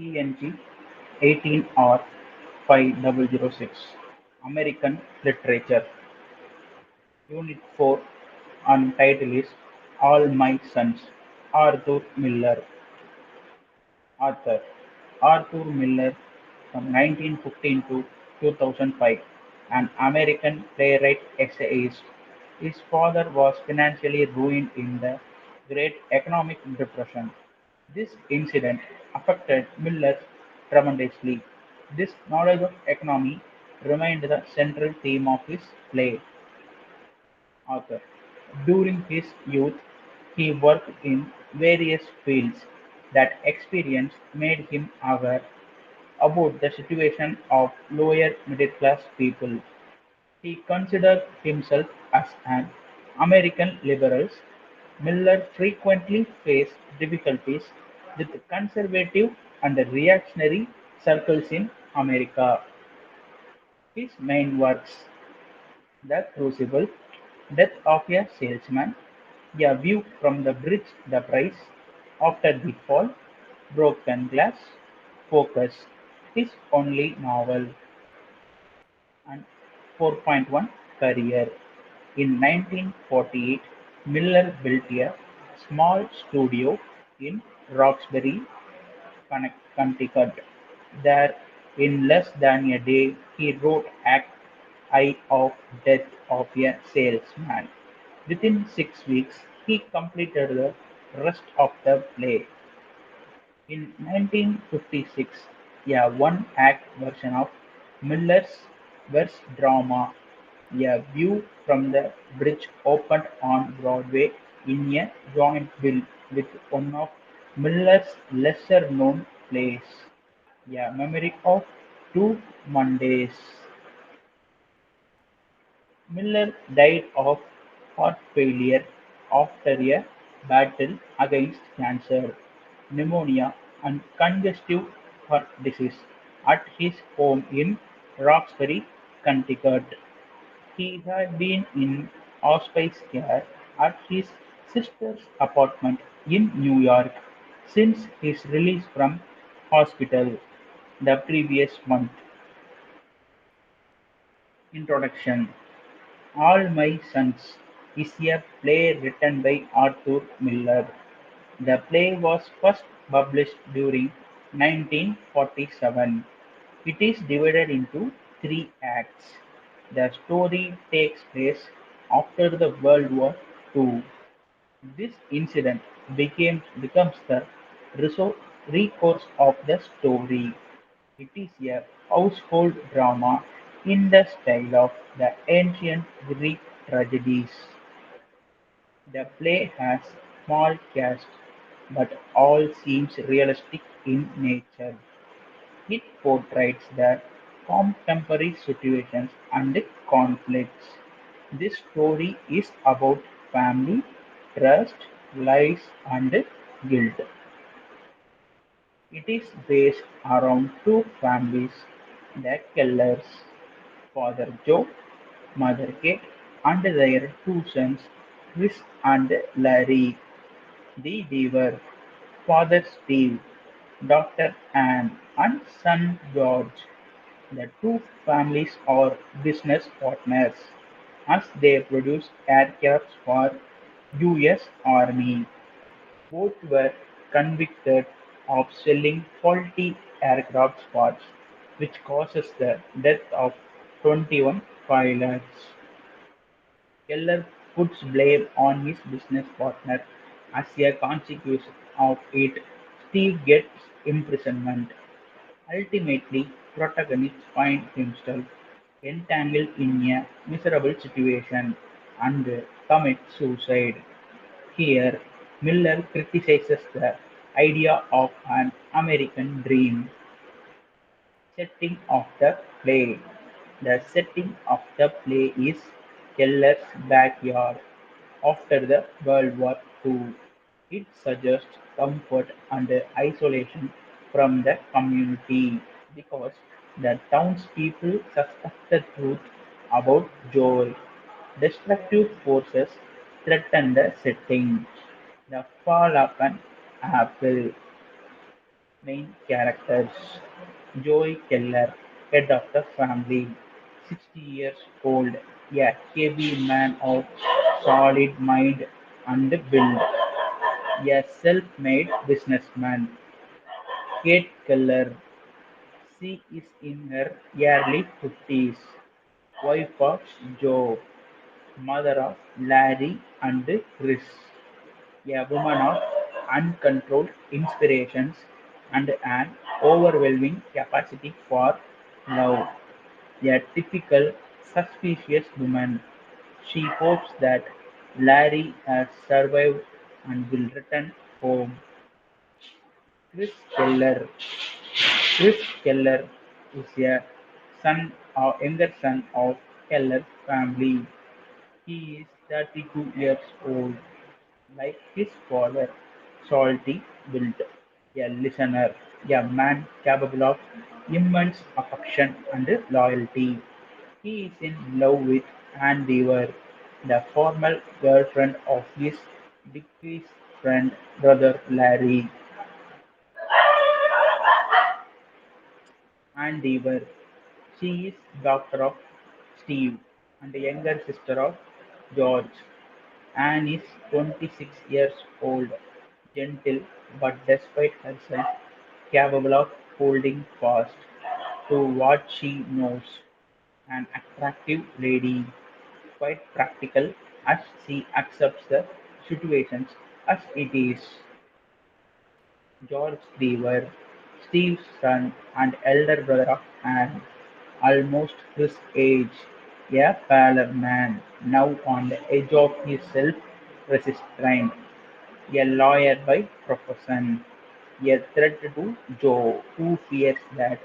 ENG 18R 5006 American Literature Unit 4 and title is All My Sons Arthur Miller Author Arthur Miller from 1915 to 2005, an American playwright essayist. His father was financially ruined in the Great Economic Depression. This incident affected Miller tremendously. This knowledge of economy remained the central theme of his play. Author. During his youth, he worked in various fields. That experience made him aware about the situation of lower middle class people. He considered himself as an American liberal. Miller frequently faced difficulties with conservative and reactionary circles in America. His main works, The Crucible, Death of a Salesman, A View from the Bridge the Price, After the Fall, Broken Glass, Focus, his only novel, and 4.1 Career. In 1948, Miller built a small studio in Roxbury, Connecticut. There, in less than a day, he wrote Act I of Death of a Salesman. Within 6 weeks, he completed the rest of the play. In 1956, a one-act version of Miller's verse drama, A View from the Bridge opened on Broadway in a joint bill with one of Miller's lesser-known plays, A Memory of Two Mondays. Miller died of heart failure after a battle against cancer, pneumonia, and congestive heart disease at his home in Roxbury, Connecticut. He had been in hospice care at his sister's apartment in New York since his release from hospital the previous month. Introduction. All My Sons is a play written by Arthur Miller. The play was first published during 1947. It is divided into three acts. The story takes place after the World War II. This incident becomes the recourse of the story. It is a household drama in the style of the ancient Greek tragedies. The play has small cast, but all seems realistic in nature. It portrays the contemporary situations and conflicts. This story is about family, trust, lies, and guilt. It is based around two families, the Kellers, father Joe, mother Kate, and their two sons, Chris and Larry. The Weaver, father Steve, daughter Anne, and son George. The two families are business partners as they produce aircraft for US Army. Both were convicted of selling faulty aircraft parts, which causes the death of 21 pilots. Keller puts blame on his business partner. As a consequence of it, Steve gets imprisonment. Ultimately, protagonist finds himself entangled in a miserable situation and commits suicide. Here, Miller criticizes the idea of an American dream. Setting of the play. The setting of the play is Keller's backyard after the World War II. It suggests comfort and isolation from the community because the townspeople suspect the truth about Joel. Destructive forces threaten the setting. The fall of an apple. Main characters: Joey Keller, head of the family, 60 years old, a heavy man of solid mind and build, a self-made businessman. Kate Keller, she is in her early 50s, wife of Joe, mother of Larry and Chris, a woman of uncontrolled inspirations and an overwhelming capacity for love. A typical suspicious woman, she hopes that Larry has survived and will return home. Chris Keller. Chris Keller is a younger son of Keller family. He is 32 years old. Like his father, salty built, a listener, a man capable of immense affection and loyalty. He is in love with Ann Deaver, the former girlfriend of his deceased friend brother Larry. Ann Deaver, she is daughter of Steve and younger sister of George. Anne is 26 years old, gentle but despite herself capable of holding fast to what she knows. An attractive lady, quite practical as she accepts the situations as it is. George Cleaver, Steve's son and elder brother of Anne, almost his age, a paler man, now on the edge of his self-restraint, a lawyer by profession, a threat to Joe, who fears that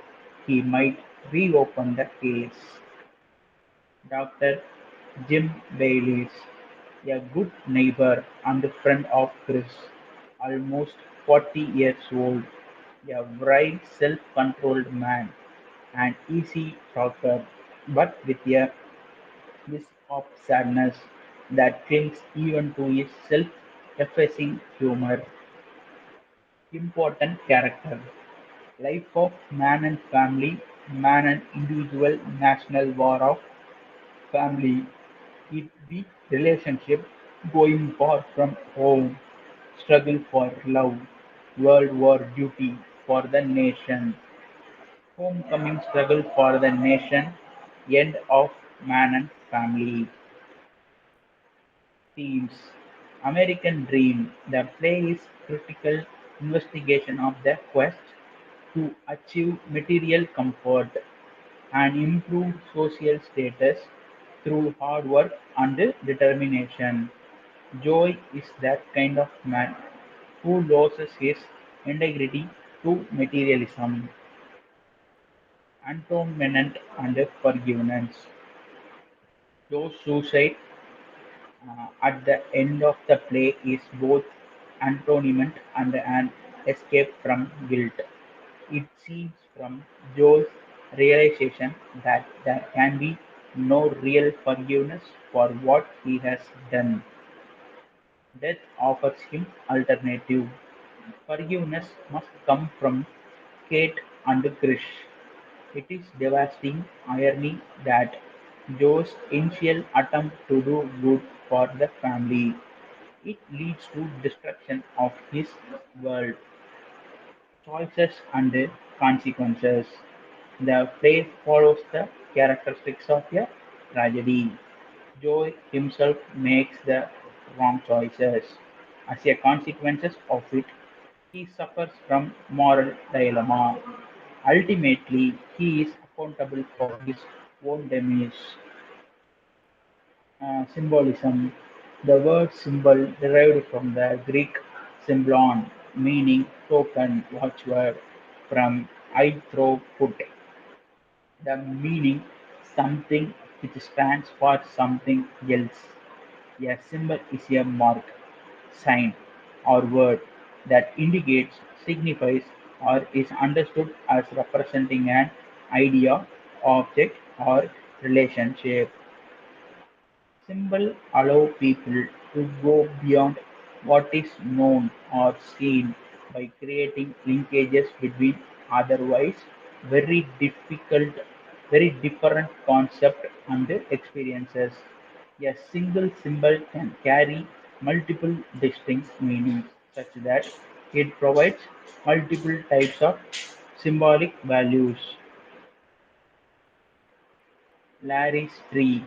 he might reopen the case. Doctor Jim Bayliss, a good neighbor and friend of Chris, almost 40 years old, a bright, self-controlled man, an easy talker, but with a wisp of sadness that clings even to his self-effacing humor. Important character. Life of man and family, man and individual, national war of family, it the relationship going far from home, struggle for love, world war duty for the nation, homecoming struggle for the nation, end of man and family. Themes: American Dream: The play is critical investigation of the quest to achieve material comfort and improve social status through hard work and determination. Joy is that kind of man who loses his integrity to materialism. Atonement and forgiveness. Joe's suicide at the end of the play is both atonement and an escape from guilt. It seems from Joe's realization that there can be no real forgiveness for what he has done. Death offers him alternative. Forgiveness must come from Kate and Krish. It is devastating irony that Joe's initial attempt to do good for the family, it leads to destruction of his world. Choices and consequences. The play follows the characteristics of a tragedy. Joe himself makes the wrong choices. As a consequence of it, he suffers from moral dilemma. Ultimately, he is accountable for his own demise. Symbolism. The word symbol derived from the Greek symbolon, meaning token, watchword, from I throw put. The meaning something which stands for something else. A symbol is a mark, sign, or word that indicates, signifies, or is understood as representing an idea, object, or relationship. Symbols allow people to go beyond what is known or seen. by creating linkages between otherwise very difficult, very different concepts and experiences. A single symbol can carry multiple distinct meanings, such that it provides multiple types of symbolic values. Larry's tree.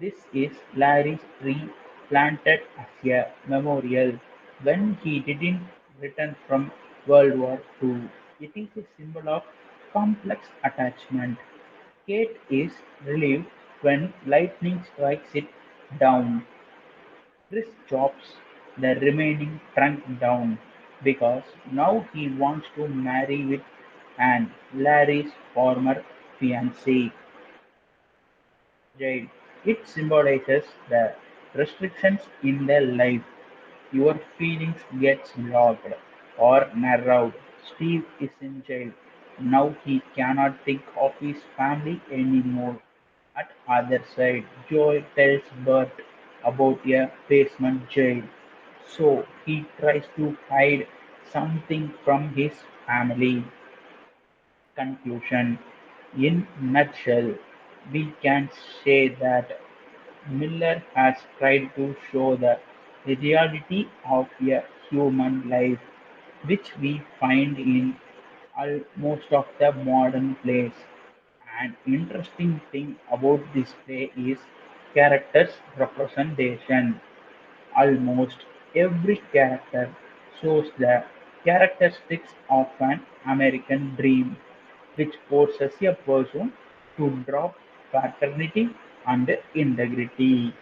This is Larry's tree planted as a memorial when he didn't return from World War II. It is a symbol of complex attachment. Kate is relieved when lightning strikes it down. Chris chops the remaining trunk down because now he wants to marry with Anne, Larry's former fiancée. Jail. It symbolizes the restrictions in their life. Your feelings gets blocked or narrowed. Steve is in jail. Now he cannot think of his family anymore. At other side, Joy tells Bert about a basement jail. So he tries to hide something from his family. Conclusion. In nutshell, we can say that Miller has tried to show the reality of a human life, which we find in most of the modern plays. An interesting thing about this play is characters representation. Almost every character shows the characteristics of an American dream, which forces a person to drop fraternity and integrity.